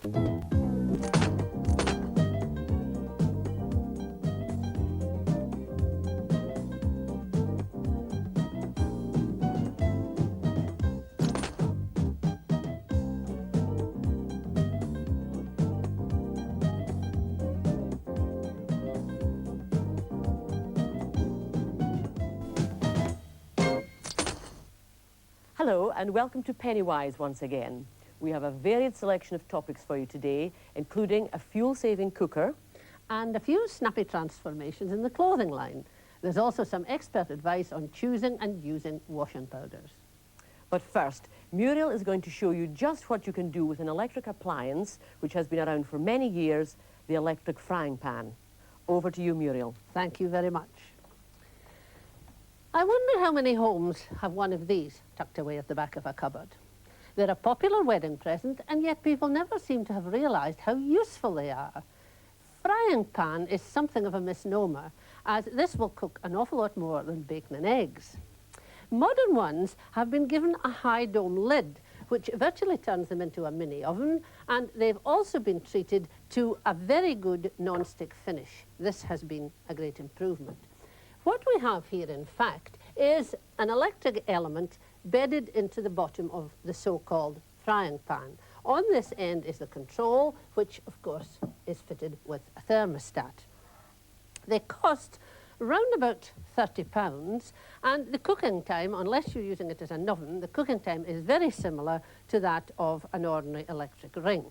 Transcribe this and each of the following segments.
Hello and welcome to Pennywise once again. We have a varied selection of topics for you today, including a fuel-saving cooker and a few snappy transformations in the clothing line. There's also some expert advice on choosing and using washing powders. But first, Muriel is going to show you just what you can do with an electric appliance which has been around for many years, the electric frying pan. Over to you, Muriel. Thank you very much. I wonder how many homes have one of these tucked away at the back of a cupboard. They're a popular wedding present, and yet people never seem to have realised how useful they are. Frying pan is something of a misnomer, as this will cook an awful lot more than bacon and eggs. Modern ones have been given a high dome lid, which virtually turns them into a mini oven, and they've also been treated to a very good non-stick finish. This has been a great improvement. What we have here, in fact, is an electric element bedded into the bottom of the so-called frying pan. On this end is the control, which, of course, is fitted with a thermostat. They cost round about £30, and the cooking time, unless you're using it as an oven, the cooking time is very similar to that of an ordinary electric ring.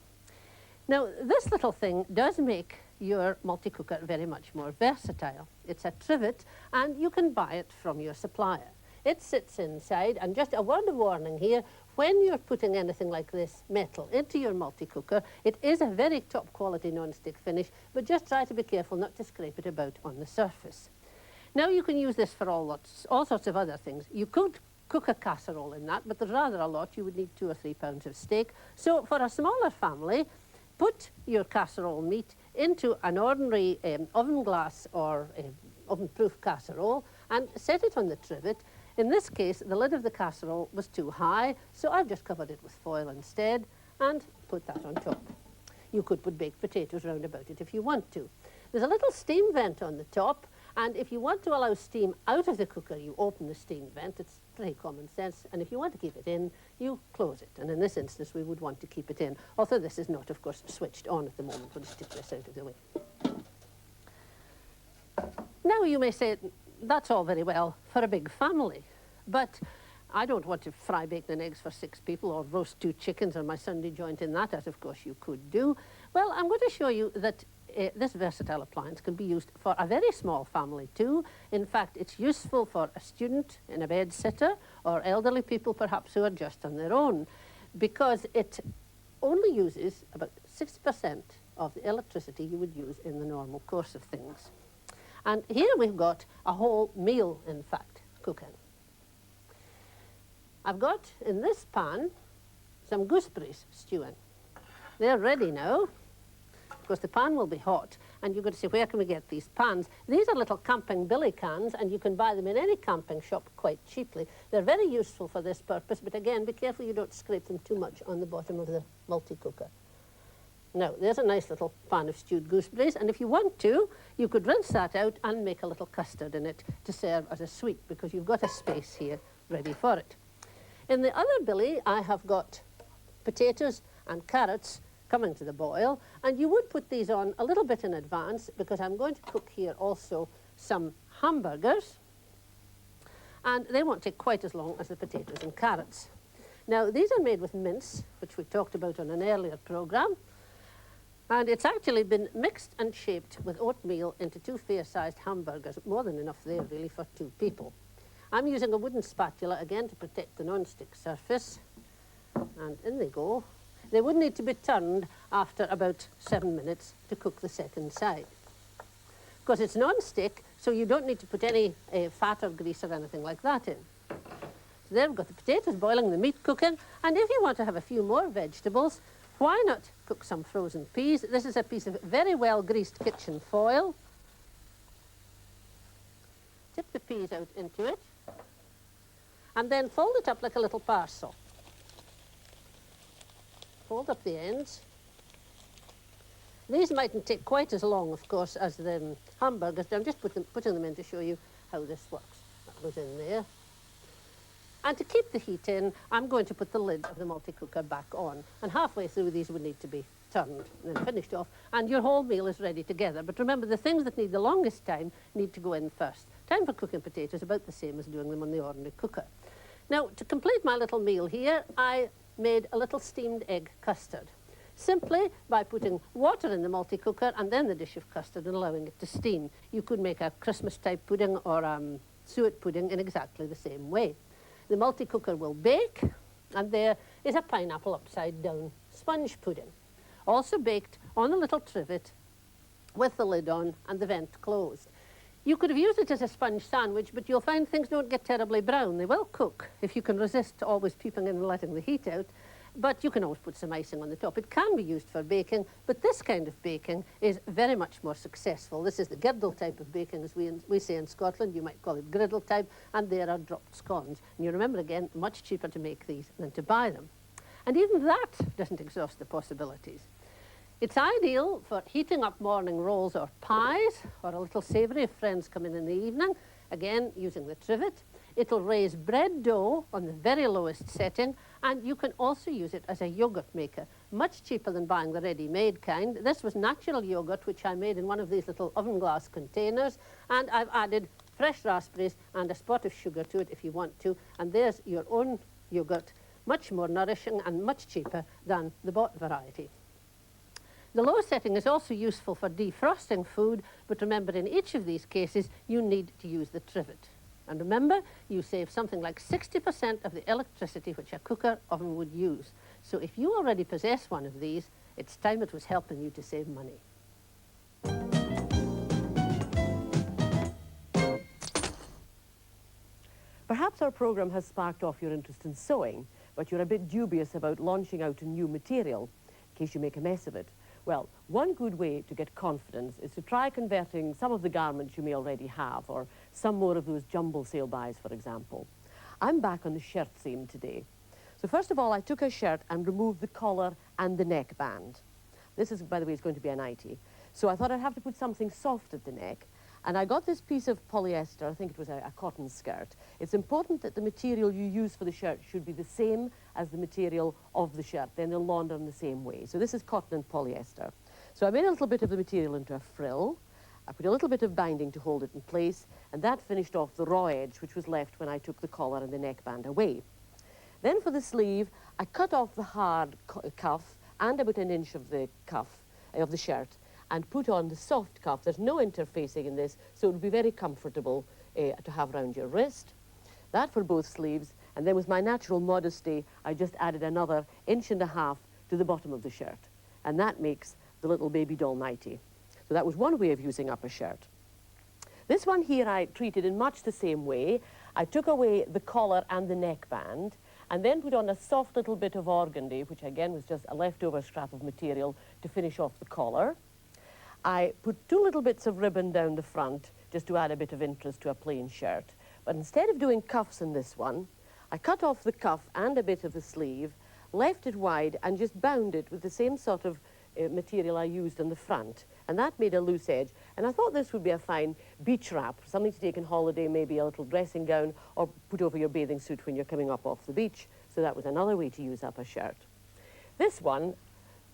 Now, this little thing does make your multi-cooker very much more versatile. It's a trivet, and you can buy it from your supplier. It sits inside, and just a word of warning here, when you're putting anything like this metal into your multi-cooker, it is a very top quality non-stick finish, but just try to be careful not to scrape it about on the surface. Now you can use this for all sorts of other things. You could cook a casserole in that, but there's rather a lot. You would need 2 or 3 pounds of steak. So for a smaller family, put your casserole meat into an ordinary oven glass or oven-proof casserole and set it on the trivet. In this case, the lid of the casserole was too high, so I've just covered it with foil instead and put that on top. You could put baked potatoes round about it if you want to. There's a little steam vent on the top, and if you want to allow steam out of the cooker, you open the steam vent. It's pretty common sense, and if you want to keep it in, you close it. And in this instance, we would want to keep it in, although this is not, of course, switched on at the moment. We'll just stick this out of the way. Now you may say, that's all very well for a big family, but I don't want to fry bacon and eggs for 6 people or roast 2 chickens on my Sunday joint in that, as of course you could do. Well, I'm going to show you that this versatile appliance can be used for a very small family too. In fact, it's useful for a student in a bed sitter or elderly people perhaps who are just on their own, because it only uses about 60% of the electricity you would use in the normal course of things. And here we've got a whole meal, in fact, cooking. I've got in this pan some gooseberries stewing. They're ready now. Of course, the pan will be hot, and you're going to say, where can we get these pans? These are little camping billy cans, and you can buy them in any camping shop quite cheaply. They're very useful for this purpose, but again, be careful you don't scrape them too much on the bottom of the multi-cooker. Now, there's a nice little pan of stewed gooseberries, and if you want to, you could rinse that out and make a little custard in it to serve as a sweet, because you've got a space here ready for it. In the other billy, I have got potatoes and carrots coming to the boil, and you would put these on a little bit in advance, because I'm going to cook here also some hamburgers, and they won't take quite as long as the potatoes and carrots. Now, these are made with mince, which we talked about on an earlier programme, and it's actually been mixed and shaped with oatmeal into 2 fair-sized hamburgers, more than enough there really for 2 people. I'm using a wooden spatula again to protect the non-stick surface, and in they go. They would need to be turned after about 7 minutes to cook the second side. Of course, it's non-stick, so you don't need to put any fat or grease or anything like that in. So there we've got the potatoes boiling, the meat cooking, and if you want to have a few more vegetables, why not cook some frozen peas? This is a piece of very well greased kitchen foil. Tip the peas out into it, and then fold it up like a little parcel. Fold up the ends, These mightn't take quite as long, of course, as the hamburgers. I'm just putting them in to show you how this works. That goes in there. And to keep the heat in, I'm going to put the lid of the multi-cooker back on. And halfway through, these would need to be turned and then finished off. And your whole meal is ready together. But remember, the things that need the longest time need to go in first. Time for cooking potatoes, about the same as doing them on the ordinary cooker. Now, to complete my little meal here, I made a little steamed egg custard. Simply by putting water in the multi-cooker and then the dish of custard and allowing it to steam. You could make a Christmas-type pudding or suet pudding in exactly the same way. The multi-cooker will bake, and there is a pineapple upside-down sponge pudding. Also baked on a little trivet with the lid on and the vent closed. You could have used it as a sponge sandwich, but you'll find things don't get terribly brown. They will cook if you can resist always peeping in and letting the heat out. But you can always put some icing on the top. It can be used for baking, but this kind of baking is very much more successful. This is the girdle type of baking, as we say in Scotland. You might call it griddle type, and there are dropped scones. And you remember, again, much cheaper to make these than to buy them. And even that doesn't exhaust the possibilities. It's ideal for heating up morning rolls or pies, or a little savoury if friends come in the evening, again, using the trivet. It'll raise bread dough on the very lowest setting, and you can also use it as a yoghurt maker, much cheaper than buying the ready-made kind. This was natural yoghurt, which I made in one of these little oven glass containers, and I've added fresh raspberries and a spot of sugar to it if you want to, and there's your own yoghurt, much more nourishing and much cheaper than the bought variety. The low setting is also useful for defrosting food, but remember, in each of these cases, you need to use the trivet. And remember, you save something like 60% of the electricity which a cooker oven would use. So if you already possess one of these, it's time it was helping you to save money. Perhaps our programme has sparked off your interest in sewing, but you're a bit dubious about launching out a new material in case you make a mess of it. Well, one good way to get confidence is to try converting some of the garments you may already have, or some more of those jumble sale buys, for example. I'm back on the shirt seam today. So first of all, I took a shirt and removed the collar and the neckband. This is, by the way, it's going to be a nightie. So I thought I'd have to put something soft at the neck. And I got this piece of polyester, I think it was a cotton skirt. It's important that the material you use for the shirt should be the same as the material of the shirt, then they'll launder in the same way. So this is cotton and polyester. So I made a little bit of the material into a frill. I put a little bit of binding to hold it in place, and that finished off the raw edge, which was left when I took the collar and the neckband away. Then for the sleeve, I cut off the hard cuff and about an inch of the cuff of the shirt, and put on the soft cuff. There's no interfacing in this, so it would be very comfortable to have around your wrist. That for both sleeves, and then with my natural modesty, I just added another 1.5 inches to the bottom of the shirt, and that makes the little baby doll nightie. So that was one way of using up a shirt. This one here I treated in much the same way. I took away the collar and the neckband, and then put on a soft little bit of organdy, which again was just a leftover scrap of material to finish off the collar. I put 2 little bits of ribbon down the front just to add a bit of interest to a plain shirt. But instead of doing cuffs in this one, I cut off the cuff and a bit of the sleeve, left it wide and just bound it with the same sort of material I used on the front. And that made a loose edge. And I thought this would be a fine beach wrap, something to take on holiday, maybe a little dressing gown, or put over your bathing suit when you're coming up off the beach. So that was another way to use up a shirt. This one,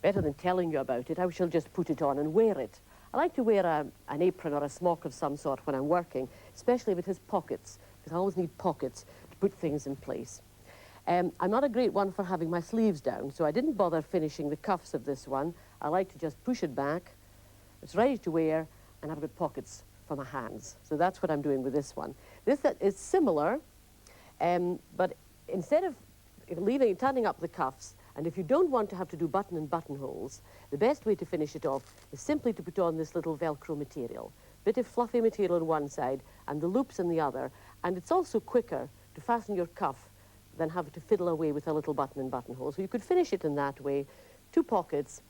better than telling you about it, I shall just put it on and wear it. I like to wear an apron or a smock of some sort when I'm working, especially if it has pockets, because I always need pockets to put things in place. I'm not a great one for having my sleeves down, so I didn't bother finishing the cuffs of this one. I like to just push it back. It's ready to wear, and I've got pockets for my hands. So that's what I'm doing with this one. This is similar, but instead of turning up the cuffs, and if you don't want to have to do button and buttonholes, the best way to finish it off is simply to put on this little Velcro material. Bit of fluffy material on one side and the loops on the other, and it's also quicker to fasten your cuff than have to fiddle away with a little button and buttonhole. So you could finish it in that way, 2 pockets,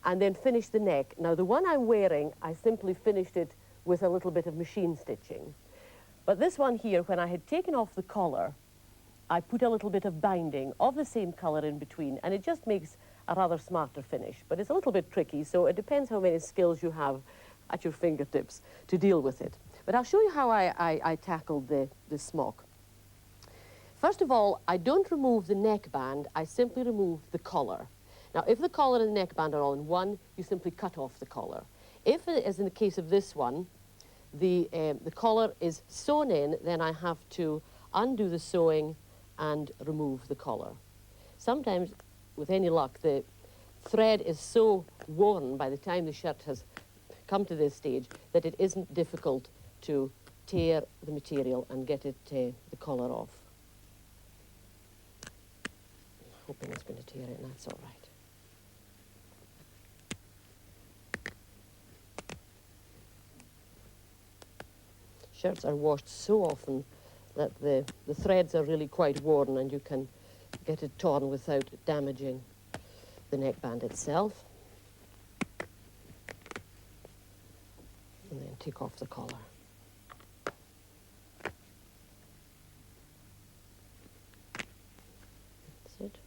and then finish the neck. Now the one I'm wearing, I simply finished it with a little bit of machine stitching. But this one here, when I had taken off the collar, I put a little bit of binding of the same colour in between, and it just makes a rather smarter finish. But it's a little bit tricky, so it depends how many skills you have at your fingertips to deal with it. But I'll show you how I tackled the smock. First of all, I don't remove the neckband, I simply remove the collar. Now, if the collar and the neckband are all in one, you simply cut off the collar. If, as in the case of this one, the collar is sewn in, then I have to undo the sewing and remove the collar. Sometimes, with any luck, the thread is so worn by the time the shirt has come to this stage that it isn't difficult to tear the material and get it, the collar off. Hoping it's going to tear it, and that's all right. Shirts are washed so often that the threads are really quite worn, and you can get it torn without damaging the neckband itself. And then take off the collar. That's it.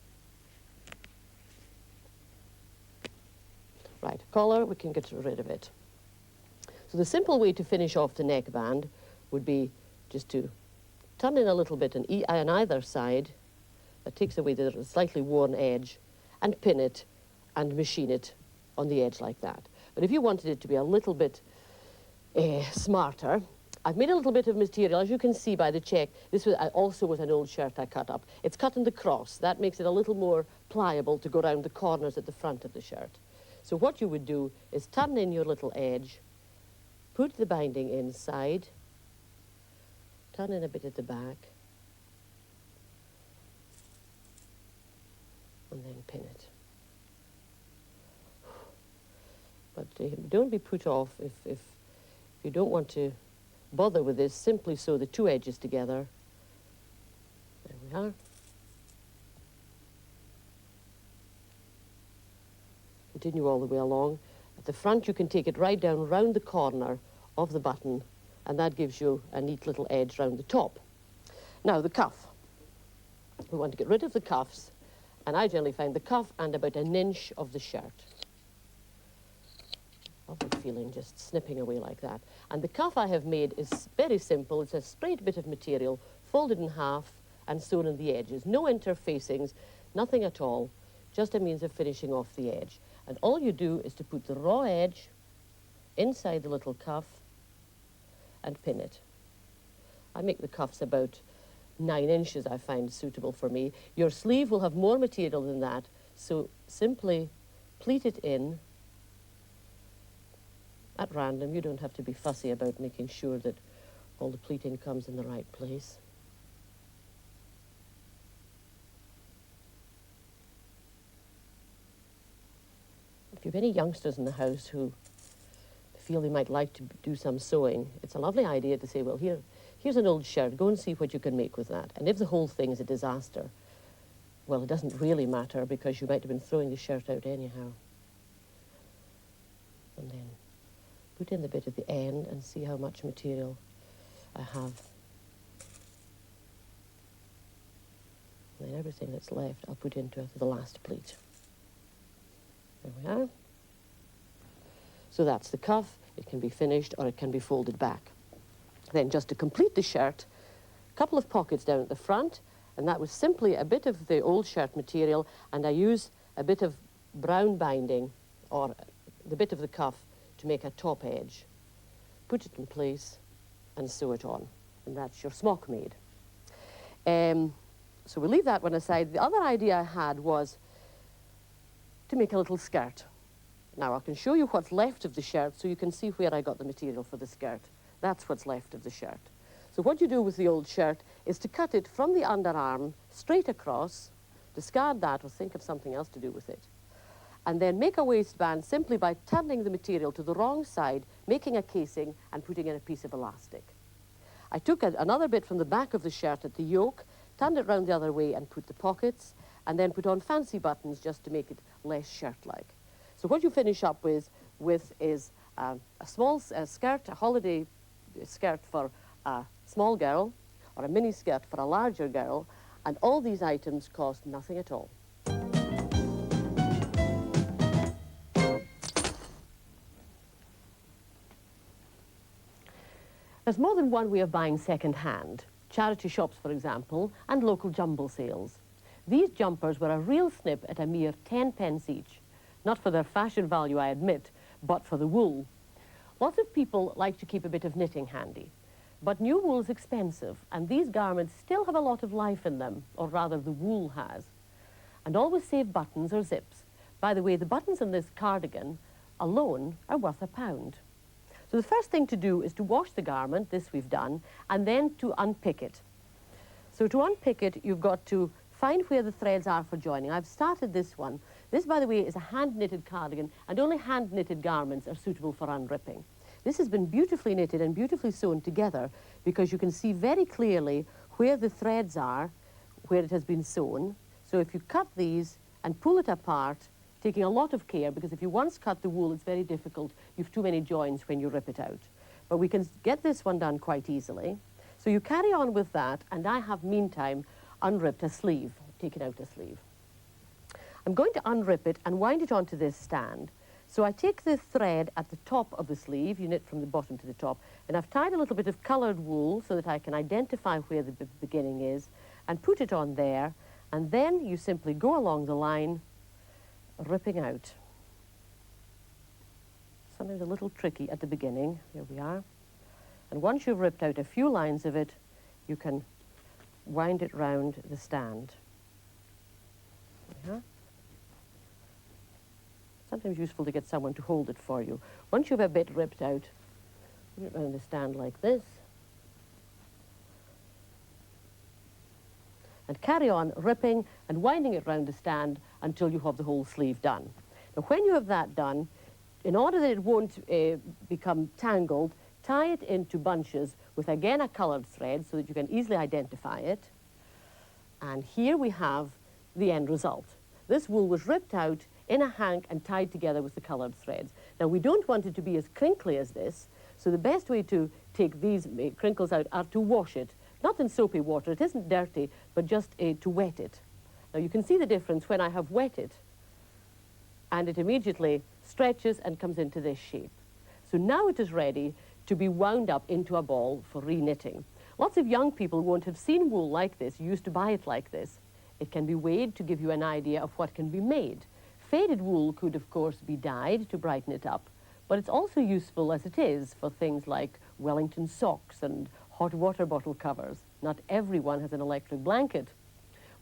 Right, collar, we can get rid of it. So the simple way to finish off the neckband would be just to turn in a little bit on either side. That takes away the slightly worn edge, and pin it and machine it on the edge like that. But if you wanted it to be a little bit smarter, I've made a little bit of material. As you can see by the check, this was also was an old shirt I cut up. It's cut in the cross. That makes it a little more pliable to go around the corners at the front of the shirt. So what you would do is turn in your little edge, put the binding inside, turn in a bit at the back, and then pin it. But don't be put off if you don't want to bother with this. Simply sew the two edges together. There we are. Continue all the way along. At the front, you can take it right down round the corner of the button, and that gives you a neat little edge round the top. Now, the cuff. We want to get rid of the cuffs, and I generally find the cuff and about an inch of the shirt. Lovely feeling, just snipping away like that. And the cuff I have made is very simple. It's a straight bit of material, folded in half and sewn in the edges. No interfacings, nothing at all, just a means of finishing off the edge. And all you do is to put the raw edge inside the little cuff and pin it. I make the cuffs about 9 inches, I find suitable for me. Your sleeve will have more material than that, so simply pleat it in at random. You don't have to be fussy about making sure that all the pleating comes in the right place. If you have any youngsters in the house who feel they might like to do some sewing, it's a lovely idea to say, well, here's an old shirt, go and see what you can make with that. And if the whole thing is a disaster, well, it doesn't really matter because you might have been throwing the shirt out anyhow. And then put in the bit at the end and see how much material I have. And then everything that's left I'll put into the last pleat. There we are. So that's the cuff. It can be finished or it can be folded back. Then just to complete the shirt, a couple of pockets down at the front, and that was simply a bit of the old shirt material, and I use a bit of brown binding or the bit of the cuff to make a top edge. Put it in place and sew it on, and that's your smock made. So we'll leave that one aside. The other idea I had was to make a little skirt. Now I can show you what's left of the shirt so you can see where I got the material for the skirt. That's what's left of the shirt. So what you do with the old shirt is to cut it from the underarm straight across, discard that or think of something else to do with it, and then make a waistband simply by turning the material to the wrong side, making a casing and putting in a piece of elastic. I took another bit from the back of the shirt at the yoke, turned it round the other way and put the pockets, and then put on fancy buttons just to make it less shirt-like. So what you finish up with is a small skirt, a holiday skirt for a small girl, or a mini skirt for a larger girl, and all these items cost nothing at all. There's more than one way of buying second-hand. Charity shops, for example, and local jumble sales. These jumpers were a real snip at a mere 10 pence each. Not for their fashion value, I admit, but for the wool. Lots of people like to keep a bit of knitting handy. But new wool is expensive, and these garments still have a lot of life in them, or rather the wool has. And always save buttons or zips. By the way, the buttons in this cardigan alone are worth £1. So the first thing to do is to wash the garment, this we've done, and then to unpick it. So to unpick it, you've got to find where the threads are for joining. I've started this one. This, by the way, is a hand-knitted cardigan, and only hand-knitted garments are suitable for unripping. This has been beautifully knitted and beautifully sewn together because you can see very clearly where the threads are, where it has been sewn. So if you cut these and pull it apart, taking a lot of care, because if you once cut the wool, it's very difficult. You've too many joins when you rip it out. But we can get this one done quite easily. So you carry on with that, and I have, meantime, unripped a sleeve, taken out a sleeve. I'm going to unrip it and wind it onto this stand. So I take the thread at the top of the sleeve, you knit from the bottom to the top, and I've tied a little bit of coloured wool so that I can identify where the beginning is, and put it on there, and then you simply go along the line, ripping out. Sometimes a little tricky at the beginning. Here we are. And once you've ripped out a few lines of it, you can wind it round the stand. There. Sometimes useful to get someone to hold it for you. Once you've a bit ripped out, put it round the stand like this. And carry on ripping and winding it round the stand until you have the whole sleeve done. Now, when you have that done, in order that it won't become tangled, tie it into bunches with, again, a coloured thread so that you can easily identify it. And here we have the end result. This wool was ripped out in a hank and tied together with the coloured threads. Now, we don't want it to be as crinkly as this, so the best way to take these crinkles out are to wash it. Not in soapy water, it isn't dirty, but just to wet it. Now, you can see the difference when I have wet it, and it immediately stretches and comes into this shape. So now it is ready to be wound up into a ball for re-knitting. Lots of young people won't have seen wool like this, used to buy it like this. It can be weighed to give you an idea of what can be made. Faded wool could, of course, be dyed to brighten it up, but it's also useful as it is for things like Wellington socks and hot water bottle covers. Not everyone has an electric blanket.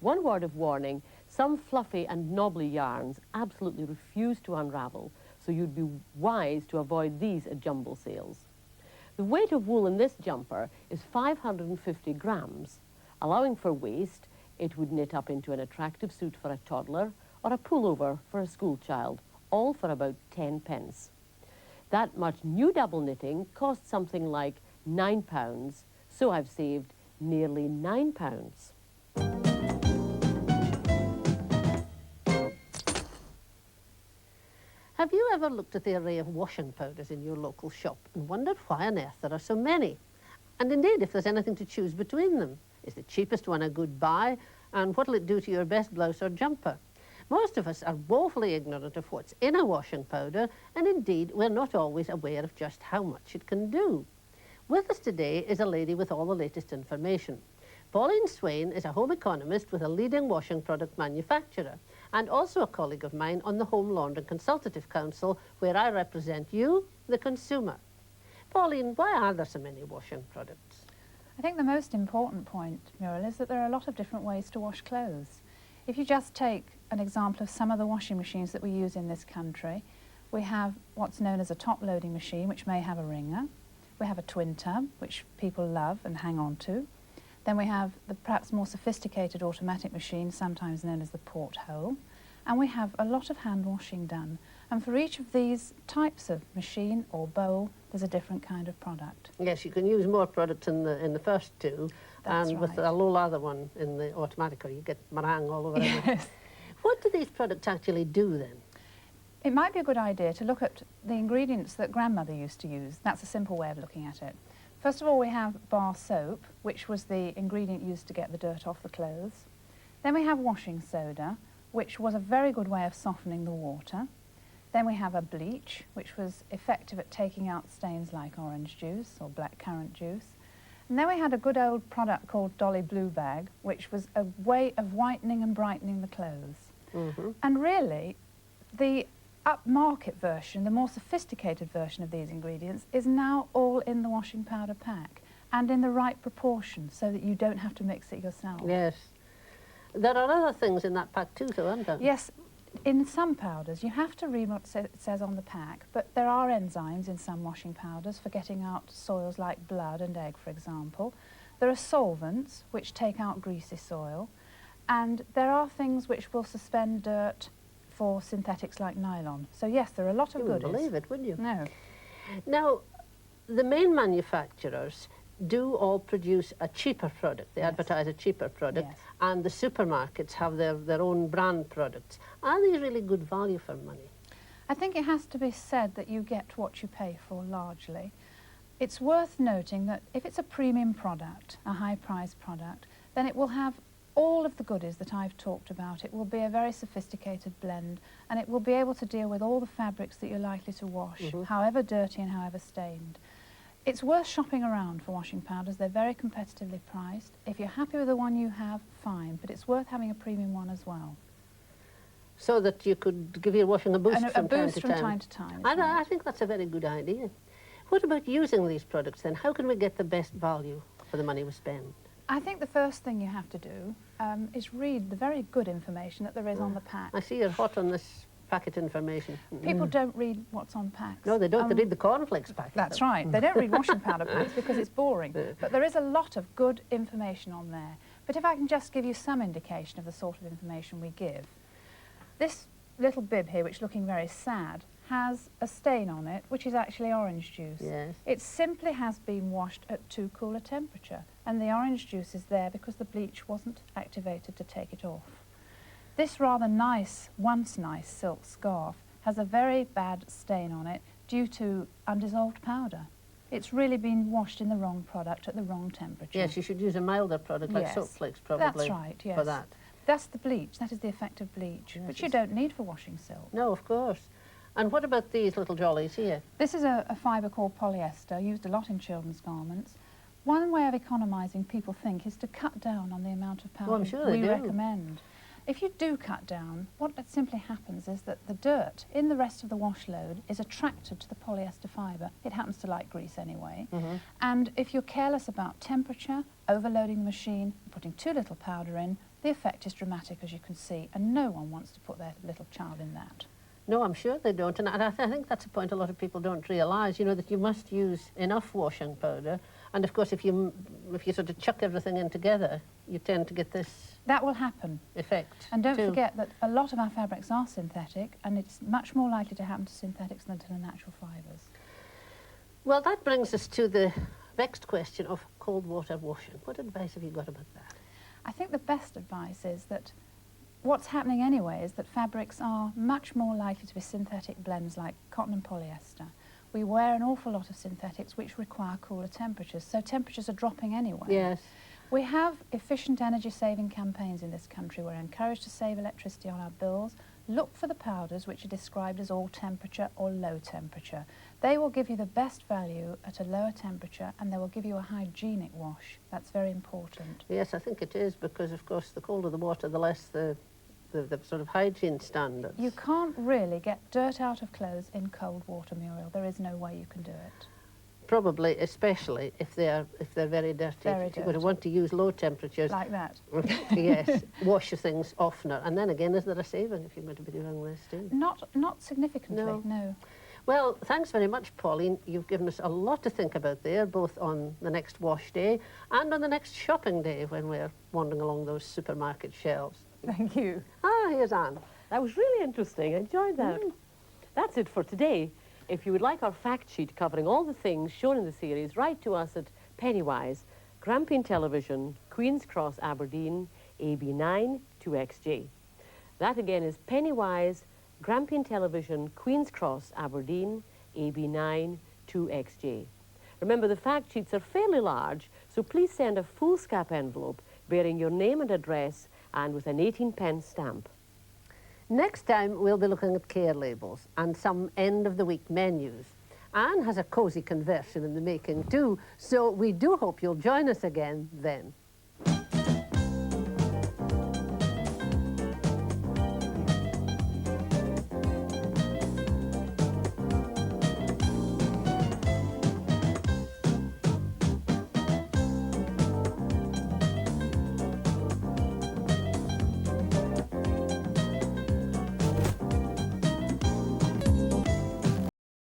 One word of warning, some fluffy and knobbly yarns absolutely refuse to unravel, so you'd be wise to avoid these at jumble sales. The weight of wool in this jumper is 550 grams. Allowing for waste, it would knit up into an attractive suit for a toddler or a pullover for a school child, all for about 10 pence. That much new double knitting costs something like £9, so I've saved nearly £9. Have you ever looked at the array of washing powders in your local shop and wondered why on earth there are so many? And indeed, if there's anything to choose between them. Is the cheapest one a good buy? And what'll it do to your best blouse or jumper? Most of us are woefully ignorant of what's in a washing powder, and indeed, we're not always aware of just how much it can do. With us today is a lady with all the latest information. Pauline Swain is a home economist with a leading washing product manufacturer, and also a colleague of mine on the Home Laundry Consultative Council, where I represent you, the consumer. Pauline, why are there so many washing products? I think the most important point, Muriel, is that there are a lot of different ways to wash clothes. If you just take an example of some of the washing machines that we use in this country, we have what's known as a top-loading machine, which may have a wringer. We have a twin tub, which people love and hang on to. Then we have the perhaps more sophisticated automatic machine, sometimes known as the porthole. And we have a lot of hand washing done. And for each of these types of machine or bowl, there's a different kind of product. Yes, you can use more products in the first two, That's and with right. a little other one in the automatic, or you get meringue all over everything. Yes. What do these products actually do then? It might be a good idea to look at the ingredients that grandmother used to use. That's a simple way of looking at it. First of all, we have bar soap, which was the ingredient used to get the dirt off the clothes. Then we have washing soda, which was a very good way of softening the water. Then we have a bleach, which was effective at taking out stains like orange juice or black currant juice. And then we had a good old product called Dolly Blue Bag, which was a way of whitening and brightening the clothes. And really, the upmarket version, the more sophisticated version of these ingredients, is now all in the washing powder pack and in the right proportion so that you don't have to mix it yourself. Yes. There are other things in that pack too, though, aren't there? Yes, in some powders you have to read what it says on the pack, but there are enzymes in some washing powders for getting out soils like blood and egg, for example. There are solvents which take out greasy soil, and there are things which will suspend dirt for synthetics like nylon. So yes, there are a lot of You goodies. wouldn't believe it, would you? No. Now, the main manufacturers do all produce a cheaper product. They advertise a cheaper product, and the supermarkets have their own brand products. Are these really good value for money? I think it has to be said that you get what you pay for largely. It's worth noting that if it's a premium product, a high-priced product, then it will have all of the goodies that I've talked about. It will be a very sophisticated blend, and it will be able to deal with all the fabrics that you're likely to wash, however dirty and however stained. It's worth shopping around for washing powders. They're very competitively priced. If you're happy with the one you have, fine, but it's worth having a premium one as well. So that you could give your washing a boost And from a boost time to time. from time to time. I think that's a very good idea. What about using these products then? How can we get the best value for the money we spend? I think the first thing you have to do is read the very good information that there is on the pack. I see you're hot on this packet information. People don't read what's on packs. No, they don't. They read the cornflakes packet. That's right. They don't read washing powder packs because it's boring. But there is a lot of good information on there. But if I can just give you some indication of the sort of information we give. This little bib here, which is looking very sad, has a stain on it, which is actually orange juice. Yes. It simply has been washed at too cool a temperature, and the orange juice is there because the bleach wasn't activated to take it off. This rather nice, once nice silk scarf has a very bad stain on it due to undissolved powder. It's really been washed in the wrong product at the wrong temperature. Yes, you should use a milder product like soap flakes probably. That's right, yes. For that. That's the bleach. That is the effect of bleach, which you don't need for washing silk. No, of course. And what about these little jollies here? This is a fibre called polyester, used a lot in children's garments. One way of economising, people think, is to cut down on the amount of powder I'm sure they we do. recommend. If you do cut down, what simply happens is that the dirt in the rest of the wash load is attracted to the polyester fibre. It happens to like grease anyway. And if you're careless about temperature, overloading the machine, putting too little powder in, the effect is dramatic, as you can see, and no one wants to put their little child in that. No, I'm sure they don't. And I think that's a point a lot of people don't realise, you know, that you must use enough washing powder. And of course, if you sort of chuck everything in together, you tend to get this That will happen. effect. And don't too. forget that a lot of our fabrics are synthetic, and it's much more likely to happen to synthetics than to the natural fibres. Well, that brings us to the vexed question of cold water washing. What advice have you got about that? I think the best advice is that what's happening anyway is that fabrics are much more likely to be synthetic blends like cotton and polyester. We wear an awful lot of synthetics which require cooler temperatures, so temperatures are dropping anyway. Yes. We have efficient energy-saving campaigns in this country. We're encouraged to save electricity on our bills. Look for the powders which are described as all temperature or low temperature. They will give you the best value at a lower temperature, and they will give you a hygienic wash. That's very important. Yes, I think it is, because of course the colder the water, the less the sort of hygiene standards. You can't really get dirt out of clothes in cold water, Muriel. There is no way you can do it. Probably, especially if they're very dirty. Very If you're going to dirty. want to use low temperatures, Like that. yes, wash your things oftener. And then again, is there a saving if you're going to be doing this too? Not significantly, No. no. Well, thanks very much, Pauline. You've given us a lot to think about there, both on the next wash day and on the next shopping day when we're wandering along those supermarket shelves. Thank you. Ah, here's Anne. That was really interesting. I enjoyed that. That's it for today. If you would like our fact sheet covering all the things shown in the series, write to us at Pennywise, Grampian Television, Queen's Cross, Aberdeen, AB9 2XJ. That again is Pennywise, Grampian Television, Queen's Cross, Aberdeen, AB9 2XJ. Remember, the fact sheets are fairly large, so please send a foolscap envelope bearing your name and address and with an 18p stamp. Next time, we'll be looking at care labels and some end-of-the-week menus. Anne has a cosy conversion in the making too, so we do hope you'll join us again then.